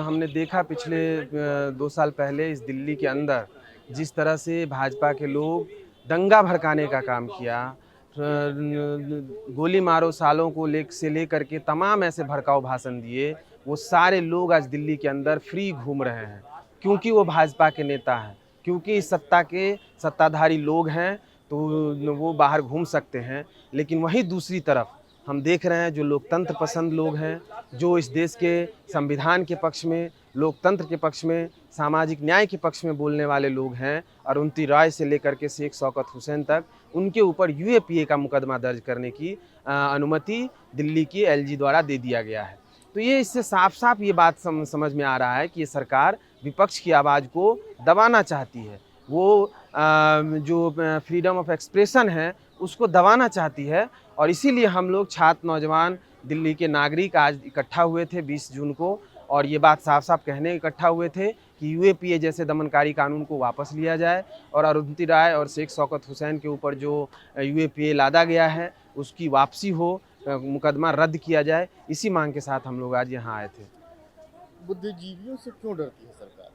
हमने देखा पिछले 2 साल पहले इस दिल्ली के अंदर जिस तरह से भाजपा के लोग दंगा भड़काने का काम किया, गोली मारो सालों को लेकर के तमाम ऐसे भड़काऊ भाषण दिए, वो सारे लोग आज दिल्ली के अंदर फ्री घूम रहे हैं क्योंकि वो भाजपा के नेता हैं, क्योंकि इस सत्ता के सत्ताधारी लोग हैं तो वो बाहर घूम सकते हैं। लेकिन वहीं दूसरी तरफ हम देख रहे हैं जो लोकतंत्र पसंद लोग हैं, जो इस देश के संविधान के पक्ष में, लोकतंत्र के पक्ष में, सामाजिक न्याय के पक्ष में बोलने वाले लोग हैं, अरुंधति रॉय से लेकर के शेख शौकत हुसैन तक, उनके ऊपर यूएपीए का मुकदमा दर्ज करने की अनुमति दिल्ली की एलजी द्वारा दे दिया गया है। तो ये इससे साफ साफ ये बात समझ में आ रहा है कि ये सरकार विपक्ष की आवाज़ को दबाना चाहती है। वो जो फ्रीडम ऑफ एक्सप्रेशन है उसको दबाना चाहती है, और इसीलिए हम लोग छात्र, नौजवान, दिल्ली के नागरिक आज इकट्ठा हुए थे 20 जून को, और ये बात साफ साफ कहने इकट्ठा हुए थे कि यूएपीए जैसे दमनकारी कानून को वापस लिया जाए और अरुंधति राय और शेख शौकत हुसैन के ऊपर जो यूएपीए लादा गया है उसकी वापसी हो, मुकदमा रद्द किया जाए। इसी मांग के साथ हम लोग आज यहाँ आए थे। बुद्धिजीवियों से क्यों डरती है सरकार?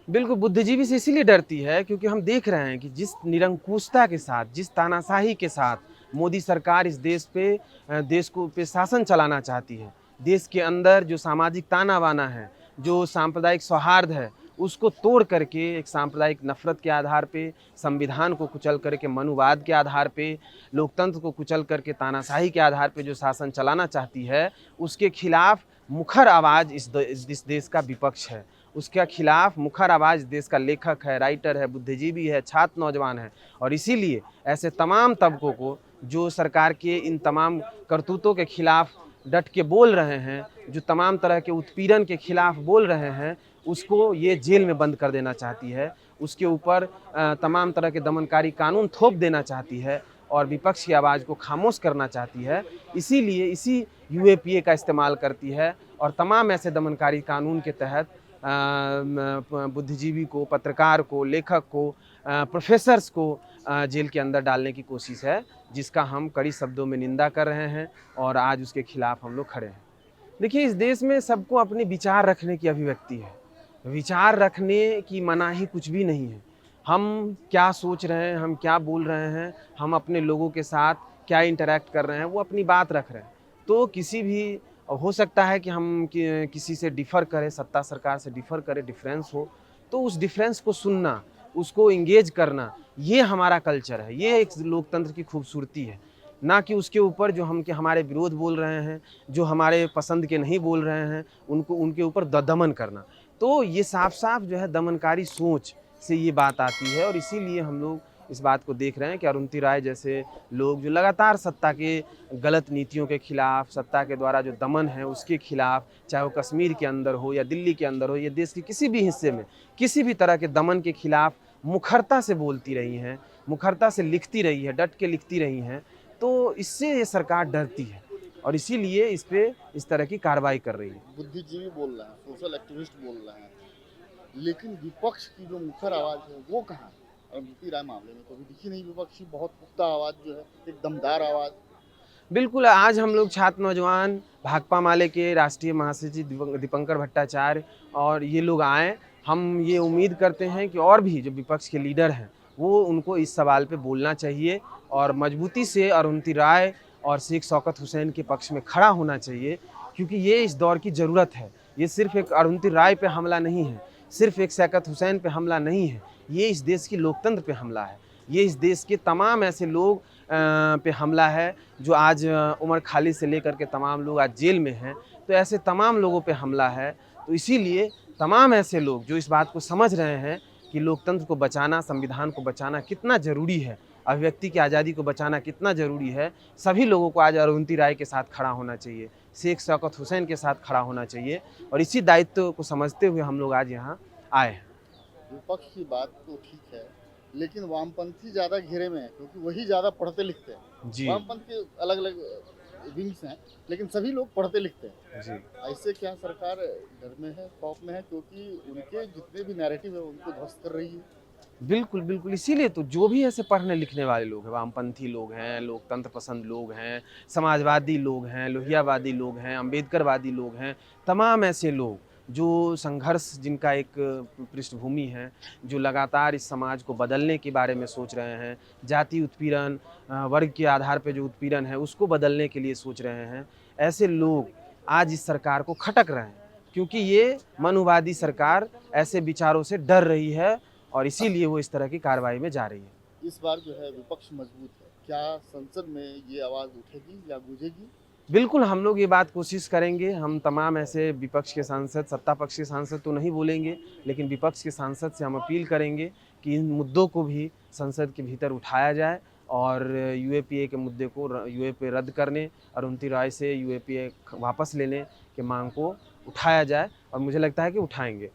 बिल्कुल, बुद्धिजीवी से इसीलिए डरती है क्योंकि हम देख रहे हैं कि जिस निरंकुशता के साथ, जिस तानाशाही के साथ मोदी सरकार इस देश को पे शासन चलाना चाहती है, देश के अंदर जो सामाजिक ताना-बाना है, जो सांप्रदायिक सौहार्द है, उसको तोड़ करके एक सांप्रदायिक नफ़रत के आधार पे, संविधान को कुचल करके मनुवाद के आधार पे, लोकतंत्र को कुचल करके तानाशाही के आधार पे जो शासन चलाना चाहती है, उसके खिलाफ मुखर आवाज़ इस देश का विपक्ष है। उसके खिलाफ मुखर आवाज़ देश का लेखक है, राइटर है, बुद्धिजीवी है, छात्र, नौजवान है, और इसीलिए ऐसे तमाम तबकों को जो सरकार के इन तमाम करतूतों के खिलाफ डट के बोल रहे हैं, जो तमाम तरह के उत्पीड़न के खिलाफ बोल रहे हैं, उसको ये जेल में बंद कर देना चाहती है। उसके ऊपर तमाम तरह के दमनकारी कानून थोप देना चाहती है और विपक्ष की आवाज़ को खामोश करना चाहती है। इसीलिए इसी यूएपीए का इस्तेमाल करती है और तमाम ऐसे दमनकारी कानून के तहत बुद्धिजीवी को, पत्रकार को, लेखक को, प्रोफेसर्स को जेल के अंदर डालने की कोशिश है, जिसका हम कड़ी शब्दों में निंदा कर रहे हैं और आज उसके खिलाफ हम लोग खड़े हैं। देखिए, इस देश में सबको अपने विचार रखने की अभिव्यक्ति है। विचार रखने की मनाही कुछ भी नहीं है। हम क्या सोच रहे हैं, हम क्या बोल रहे हैं, हम अपने लोगों के साथ क्या इंटरैक्ट कर रहे हैं, वो अपनी बात रख रहे हैं। तो किसी भी हो सकता है कि हम किसी से डिफ़र करें, सत्ता सरकार से डिफ़र करें, डिफरेंस हो, तो उस डिफरेंस को सुनना, उसको एंगेज करना, ये हमारा कल्चर है। ये एक लोकतंत्र की खूबसूरती है, ना कि उसके ऊपर जो हमारे विरोध बोल रहे हैं, जो हमारे पसंद के नहीं बोल रहे हैं, उनके ऊपर दमन करना। तो ये साफ-साफ जो है दमनकारी सोच से ये बात आती है, और इसीलिए हम लोग इस बात को देख रहे हैं कि अरुंधति राय जैसे लोग जो लगातार सत्ता के गलत नीतियों के खिलाफ, सत्ता के द्वारा जो दमन है उसके खिलाफ, चाहे वो कश्मीर के अंदर हो या दिल्ली के अंदर हो या देश के किसी भी हिस्से में, किसी भी तरह के दमन के खिलाफ मुखरता से बोलती रही हैं, मुखरता से लिखती रही है, डट के लिखती रही हैं। तो इससे ये सरकार डरती है और इसीलिए इस पे इस तरह की कार्रवाई कर रही है। बुद्धिजीवी बोल रहे हैं, सोशल एक्टिविस्ट बोल रहे हैं, लेकिन विपक्ष की जो मुखर आवाज़ है वो कहाँ है? अरुंधति राय मामले में तो अभी दिखी नहीं विपक्ष की बहुत पुख्ता आवाज़ जो है, एक दमदार आवाज़। बिल्कुल, आज हम लोग छात्र, नौजवान, भाकपा माले के राष्ट्रीय महासचिव दीपंकर भट्टाचार्य और ये लोग आए। हम ये उम्मीद करते हैं कि और भी जो विपक्ष के लीडर हैं, वो उनको इस सवाल पे बोलना चाहिए और मजबूती से अरुंधति राय और शेख शौकत हुसैन के पक्ष में खड़ा होना चाहिए, क्योंकि ये इस दौर की ज़रूरत है। ये सिर्फ़ एक अरुंधति राय पे हमला नहीं है, सिर्फ़ एक शौकत हुसैन पे हमला नहीं है, ये इस देश की लोकतंत्र पे हमला है। ये इस देश के तमाम ऐसे लोग पे हमला है जो आज उमर खालिद से लेकर के तमाम लोग आज जेल में हैं। तो ऐसे तमाम लोगों पे हमला है। तो इसीलिए तमाम ऐसे लोग जो इस बात को समझ रहे हैं कि लोकतंत्र को बचाना, संविधान को बचाना कितना ज़रूरी है, अभिव्यक्ति की आज़ादी को बचाना कितना ज़रूरी है, सभी लोगों को आज अरुंधति राय के साथ खड़ा होना चाहिए, शेख शौकत हुसैन के साथ खड़ा होना चाहिए, और इसी दायित्व को समझते हुए हम लोग आज यहाँ आए हैं। विपक्ष की बात तो ठीक है, लेकिन वामपंथी ज़्यादा घेरे में है क्योंकि वही ज़्यादा पढ़ते लिखते हैं। जी, वामपंथ के अलग अलग विंग्स हैं, लेकिन सभी लोग पढ़ते लिखते हैं। जी। ऐसे क्या सरकार डर में है, खौफ में है, क्योंकि उनके जितने भी नैरेटिव है उनको ध्वस्त कर रही है? बिल्कुल, बिल्कुल, इसीलिए तो जो भी ऐसे पढ़ने लिखने वाले लोग हैं, वामपंथी लोग हैं, लोकतंत्र पसंद लोग हैं, समाजवादी लोग हैं, लोहियावादी लोग हैं, अम्बेडकरवादी लोग हैं, तमाम ऐसे लोग जो संघर्ष जिनका एक पृष्ठभूमि है, जो लगातार इस समाज को बदलने के बारे में सोच रहे हैं, जाति उत्पीड़न, वर्ग के आधार पे जो उत्पीड़न है उसको बदलने के लिए सोच रहे हैं, ऐसे लोग आज इस सरकार को खटक रहे हैं, क्योंकि ये मनुवादी सरकार ऐसे विचारों से डर रही है और इसीलिए वो इस तरह की कार्रवाई में जा रही है। इस बार जो है विपक्ष मजबूत है, क्या संसद में ये आवाज़ उठेगी या गूंजेगी? बिल्कुल, हम लोग ये बात कोशिश करेंगे, हम तमाम ऐसे विपक्ष के सांसद, सत्ता पक्ष के सांसद तो नहीं बोलेंगे, लेकिन विपक्ष के सांसद से हम अपील करेंगे कि इन मुद्दों को भी संसद के भीतर उठाया जाए और यूएपीए के मुद्दे को यूएपीए रद्द करने और 29 राय से यूएपीए वापस लेने की मांग को उठाया जाए और मुझे लगता है कि उठाएँगे।